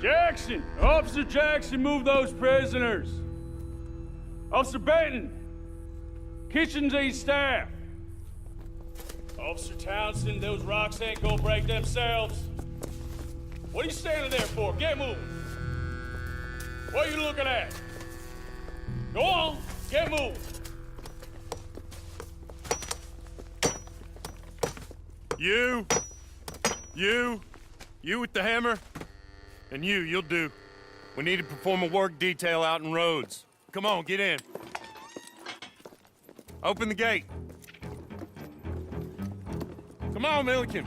Jackson! Officer Jackson, move those prisoners! Officer Benton! Kitchens and staff! Officer Townsend, those rocks ain't gonna break themselves. What are you standing there for? Get moving! What are you looking at? Go on, get moving! You with the hammer? And you'll do. We need to perform a work detail out in Rhodes. Come on, get in. Open the gate. Come on, Milliken.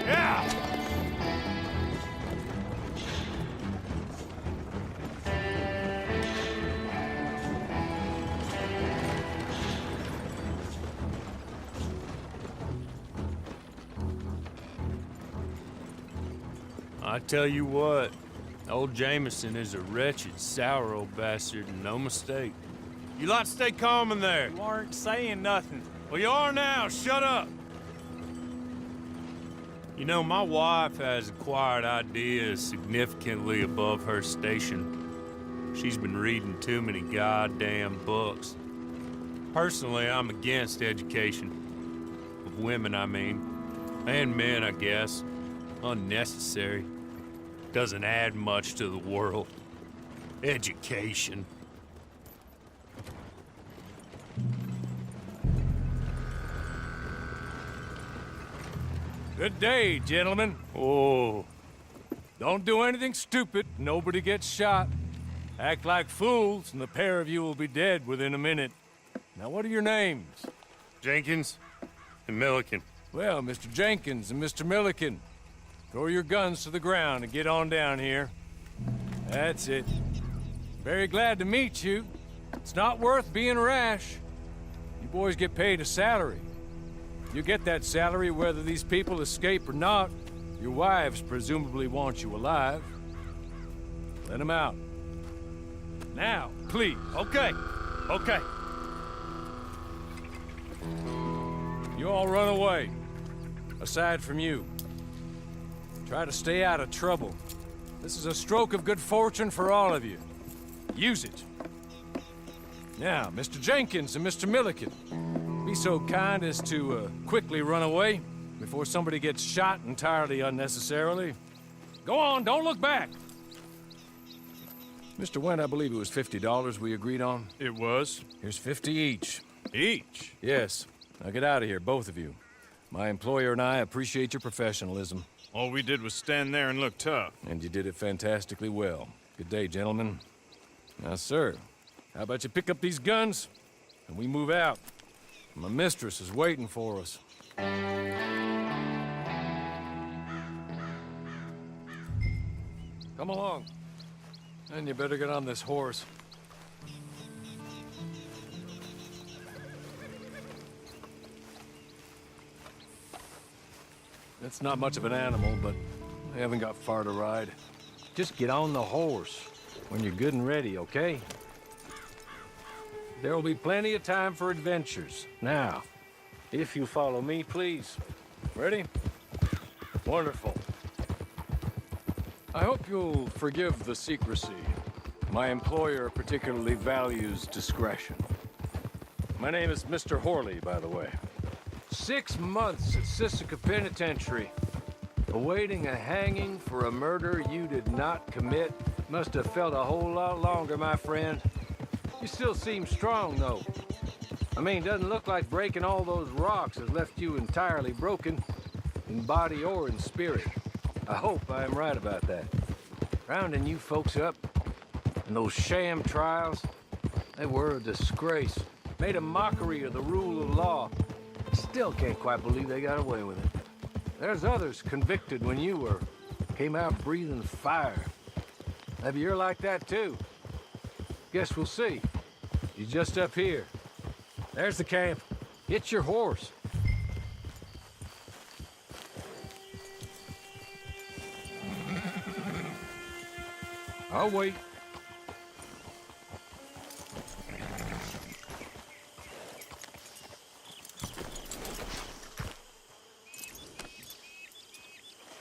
Yeah! I tell you what, old Jameson is a wretched, sour old bastard, and no mistake. You lot stay calm in there. You aren't saying nothing. Well, you are now. Shut up. You know, my wife has acquired ideas significantly above her station. She's been reading too many goddamn books. Personally, I'm against education. Of women, I mean. And men, I guess. Unnecessary. Doesn't add much to the world. Education. Good day, gentlemen. Oh. Don't do anything stupid. Nobody gets shot. Act like fools, and the pair of you will be dead within a minute. Now, what are your names? Jenkins and Milliken. Well, Mr. Jenkins and Mr. Milliken, throw your guns to the ground and get on down here. That's it. Very glad to meet you. It's not worth being rash. You boys get paid a salary. You get that salary whether these people escape or not. Your wives presumably want you alive. Let them out. Now, please. Okay. Okay. You all run away. Aside from you. Try to stay out of trouble. This is a stroke of good fortune for all of you. Use it. Now, Mr. Jenkins and Mr. Milliken, be so kind as to quickly run away before somebody gets shot entirely unnecessarily. Go on, don't look back. Mr. Wendt, I believe it was $50 we agreed on. It was. Here's 50 each. Each? Yes. Now get out of here, both of you. My employer and I appreciate your professionalism. All we did was stand there and look tough. And you did it fantastically well. Good day, gentlemen. Now, sir, how about you pick up these guns and we move out? My mistress is waiting for us. Come along. And you better get on this horse. It's not much of an animal, but I haven't got far to ride. Just get on the horse when you're good and ready, okay? There will be plenty of time for adventures. Now, if you follow me, please. Ready? Wonderful. I hope you'll forgive the secrecy. My employer particularly values discretion. My name is Mr. Horley, by the way. 6 months at Sisika Penitentiary, awaiting a hanging for a murder you did not commit. Must have felt a whole lot longer, my friend. You still seem strong, though. I mean, doesn't look like breaking all those rocks has left you entirely broken, in body or in spirit. I hope I am right about that. Rounding you folks up, and those sham trials, they were a disgrace. Made a mockery of the rule of law. Still can't quite believe they got away with it. There's others convicted when you were. Came out breathing fire. Maybe you're like that too. Guess we'll see. You're just up here. There's the camp. Get your horse. I'll wait.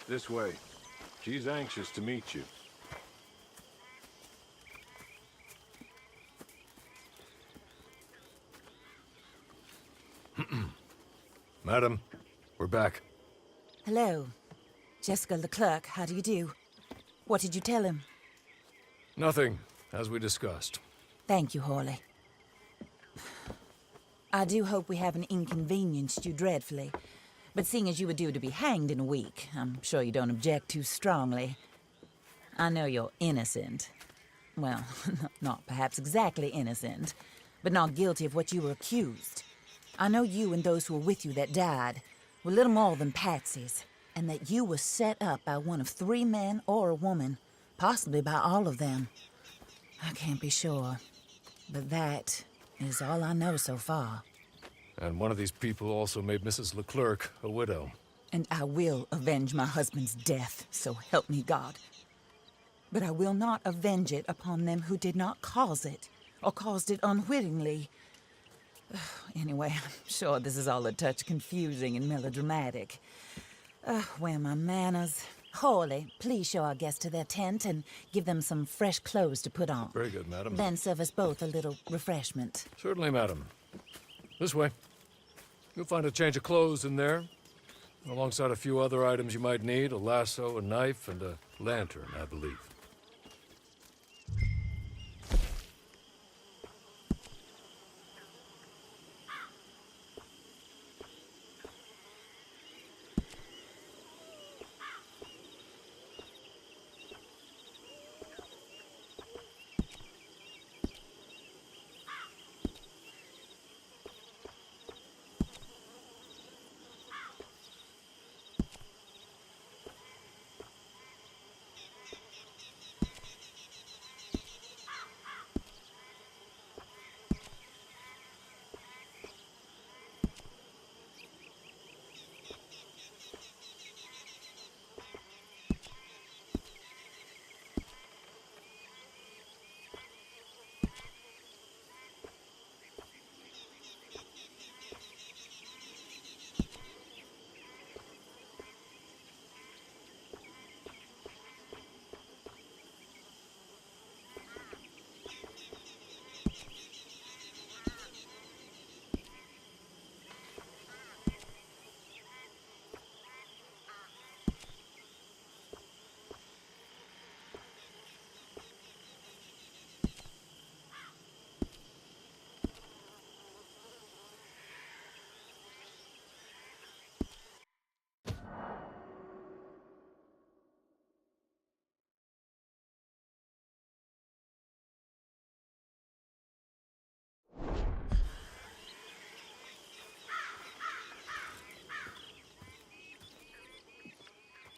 This way. She's anxious to meet you. Madam, we're back. Hello. Jessica Leclerc, how do you do? What did you tell him? Nothing, as we discussed. Thank you, Hawley. I do hope we haven't inconvenienced you dreadfully. But seeing as you were due to be hanged in a week, I'm sure you don't object too strongly. I know you're innocent. Well, not perhaps exactly innocent, but not guilty of what you were accused. I know you and those who were with you that died were little more than patsies, and that you were set up by one of 3 men or a woman, possibly by all of them. I can't be sure, but that is all I know so far. And one of these people also made Mrs. Leclerc a widow. And I will avenge my husband's death, so help me God. But I will not avenge it upon them who did not cause it, or caused it unwittingly. Anyway, I'm sure this is all a touch confusing and melodramatic. Where are my manners? Hawley, please show our guests to their tent and give them some fresh clothes to put on. Very good, madam. Then serve us both a little refreshment. Certainly, madam. This way. You'll find a change of clothes in there, alongside a few other items you might need, a lasso, a knife, and a lantern, I believe.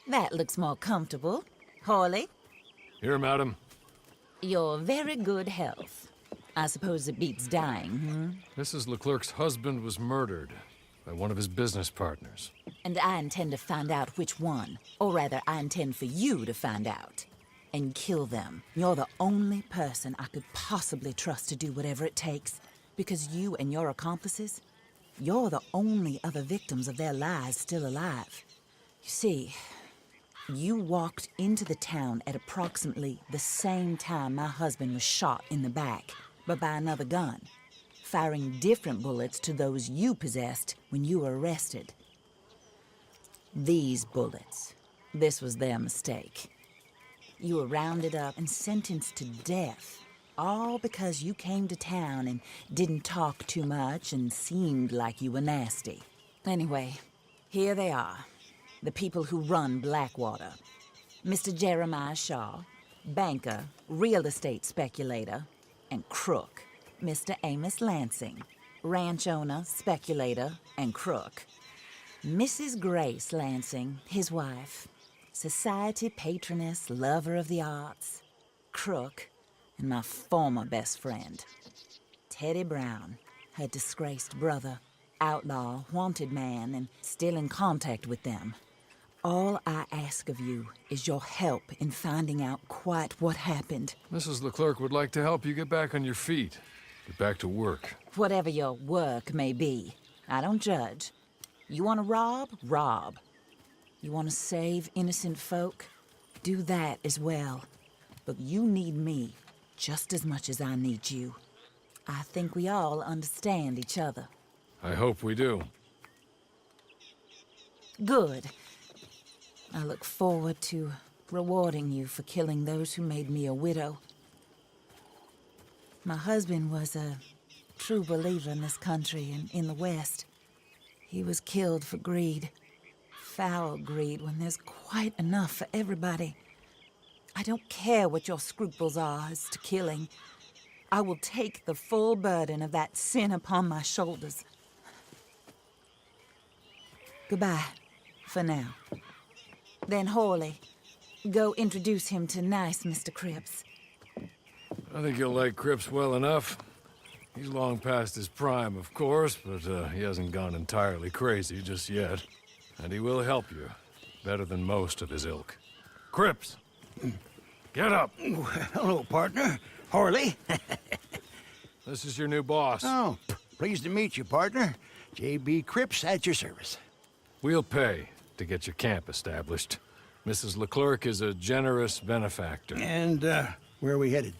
That looks more comfortable. Hawley, Here, madam. your very good health. I suppose it beats dying, hmm? Mrs. Leclerc's husband was murdered by one of his business partners. And I intend to find out which one. Or rather, I intend for you to find out. And kill them. You're the only person I could possibly trust to do whatever it takes. Because you and your accomplices, you're the only other victims of their lies still alive. You see, you walked into the town at approximately the same time my husband was shot in the back, but by another gun, firing different bullets to those you possessed when you were arrested. These bullets, this was their mistake. You were rounded up and sentenced to death, all because you came to town and didn't talk too much and seemed like you were nasty. Anyway, here they are. The people who run Blackwater. Mr. Jeremiah Shaw, banker, real estate speculator, and crook. Mr. Amos Lansing, ranch owner, speculator, and crook. Mrs. Grace Lansing, his wife, society patroness, lover of the arts, crook, and my former best friend. Teddy Brown, her disgraced brother, outlaw, wanted man, and still in contact with them. All I ask of you is your help in finding out quite what happened. Mrs. Leclerc would like to help you get back on your feet. Get back to work. Whatever your work may be, I don't judge. You want to rob? Rob. You want to save innocent folk? Do that as well. But you need me just as much as I need you. I think we all understand each other. I hope we do. Good. I look forward to rewarding you for killing those who made me a widow. My husband was a true believer in this country and in the West. He was killed for greed. Foul greed when there's quite enough for everybody. I don't care what your scruples are as to killing. I will take the full burden of that sin upon my shoulders. Goodbye, for now. Then Horley, go introduce him to nice Mr. Cripps. I think you'll like Cripps well enough. He's long past his prime, of course, but he hasn't gone entirely crazy just yet. And he will help you, better than most of his ilk. Cripps! Get up! Hello, partner. Horley. This is your new boss. Oh, pleased to meet you, partner. J.B. Cripps at your service. We'll pay to get your camp established. Mrs. Leclerc is a generous benefactor. And, where are we headed?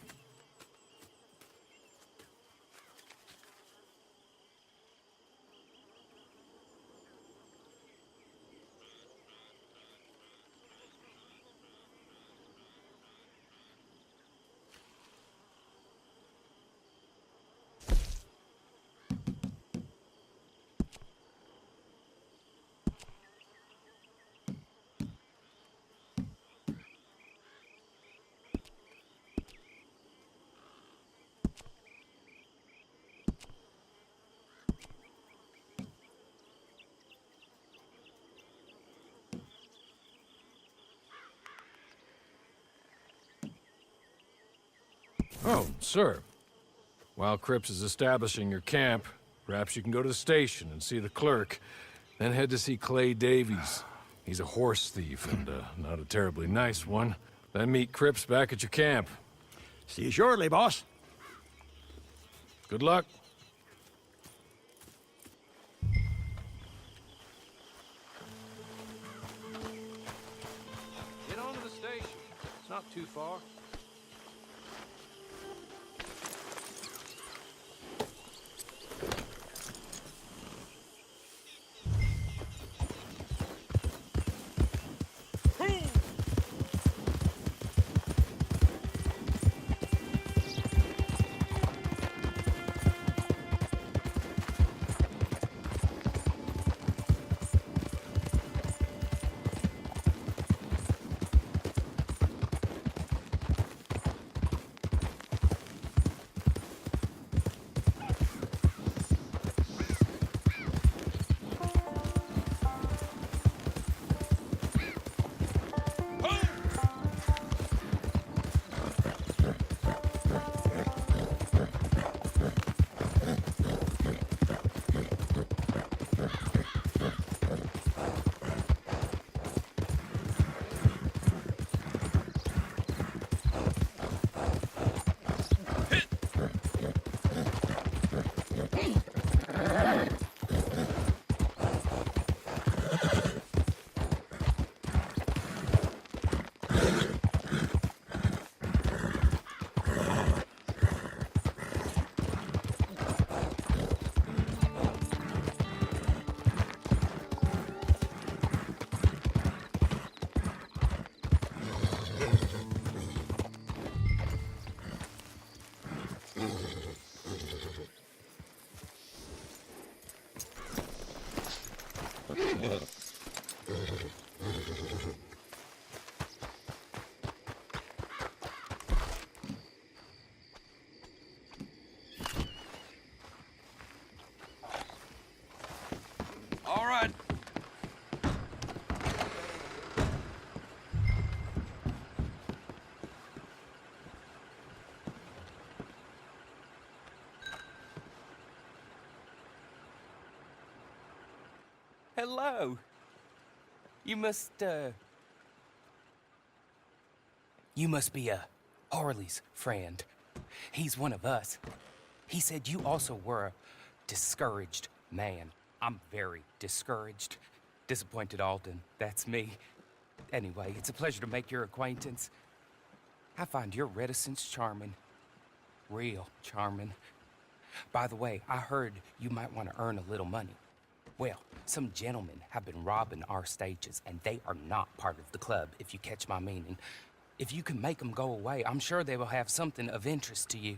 Oh, sir. While Cripps is establishing your camp, perhaps you can go to the station and see the clerk, then head to see Clay Davies. He's a horse thief, and not a terribly nice one. Then meet Cripps back at your camp. See you shortly, boss. Good luck. Get on to the station. It's not too far. All right. Hello. You must be Harley's friend. He's one of us. He said you also were a discouraged man. I'm very discouraged. Disappointed Alden, that's me. Anyway, it's a pleasure to make your acquaintance. I find your reticence charming. Real charming. By the way, I heard you might want to earn a little money. Well, some gentlemen have been robbing our stages, and they are not part of the club, if you catch my meaning. If you can make them go away, I'm sure they will have something of interest to you.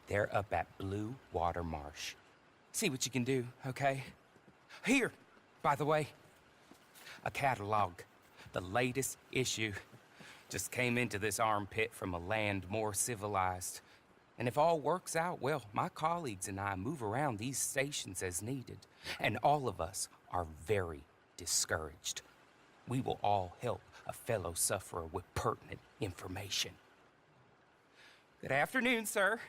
They're up at Blue Water Marsh. See what you can do, okay? Here, by the way, a catalog. The latest issue. Just came into this armpit from a land more civilized. And if all works out, well, my colleagues and I move around these stations as needed. And all of us are very discouraged. We will all help a fellow sufferer with pertinent information. Good afternoon, sir.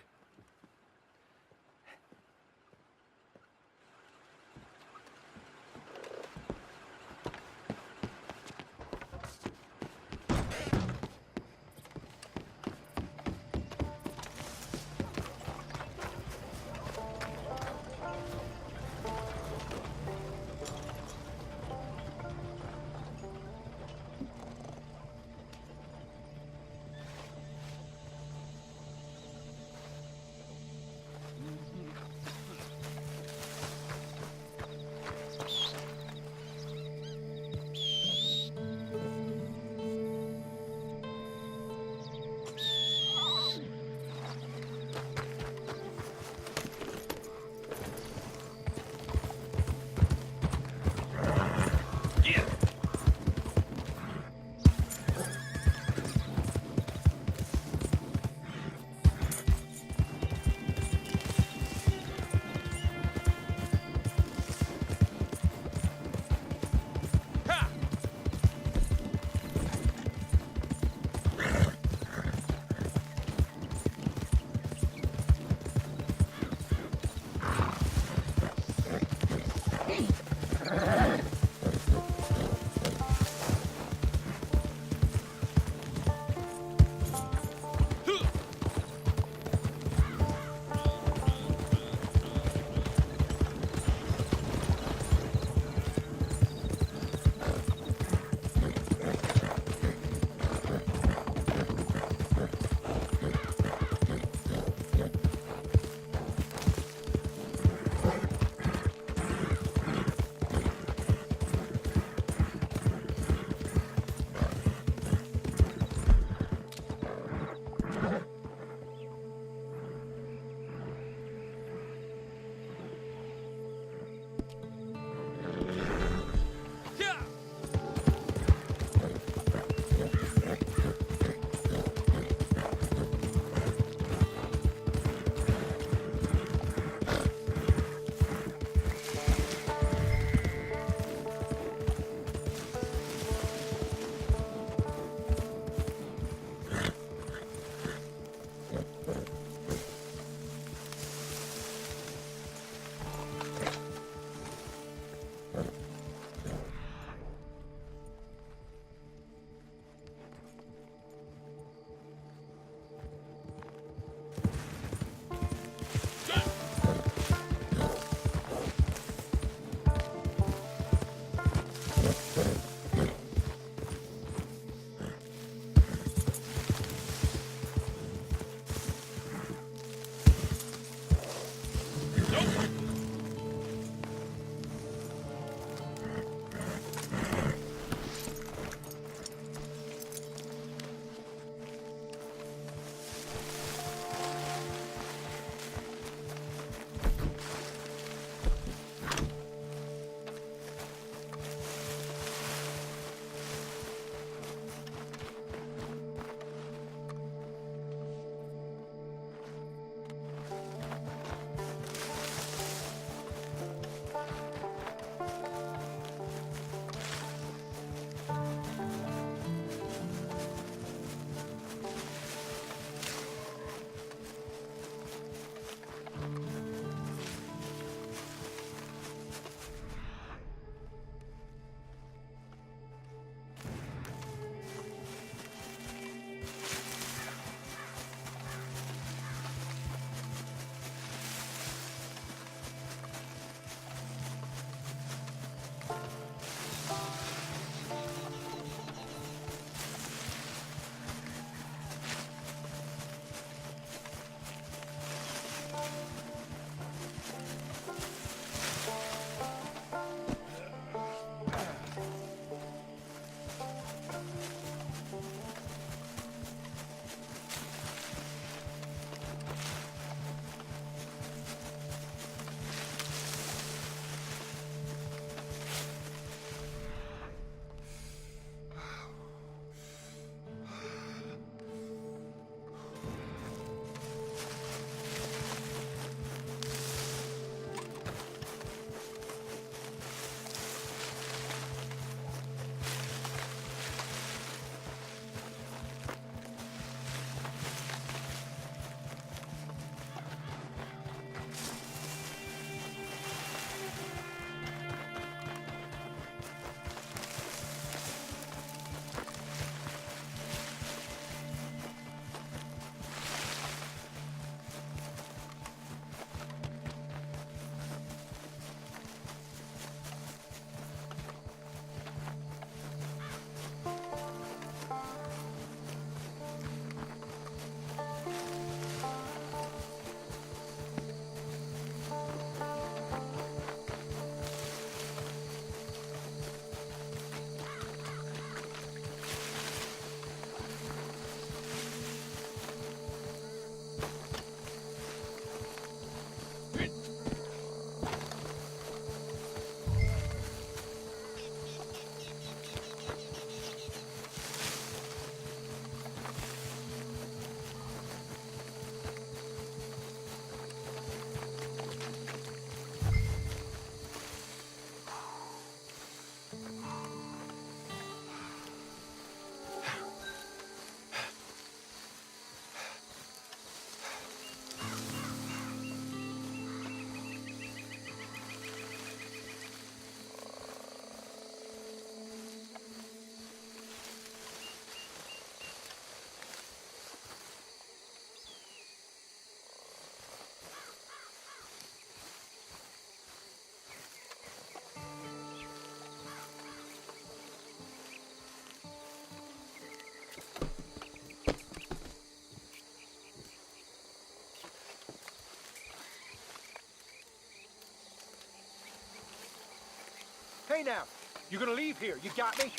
Okay now. You're gonna leave here. You got me?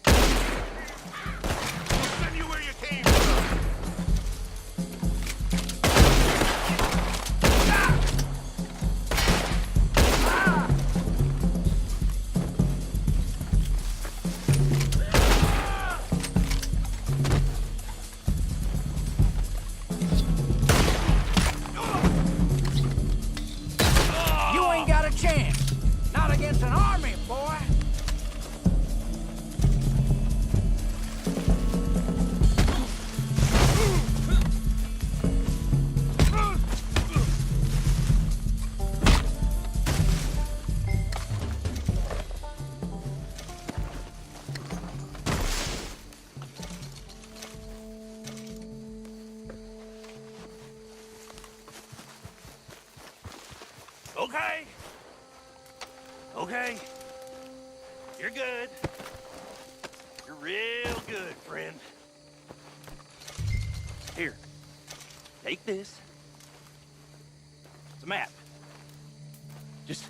We'll send you where you came from. You ain't got a chance. Not against an army, boy. Okay. Okay. You're good. You're real good, friend. Here. Take this. It's a map. Just...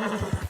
Ugh.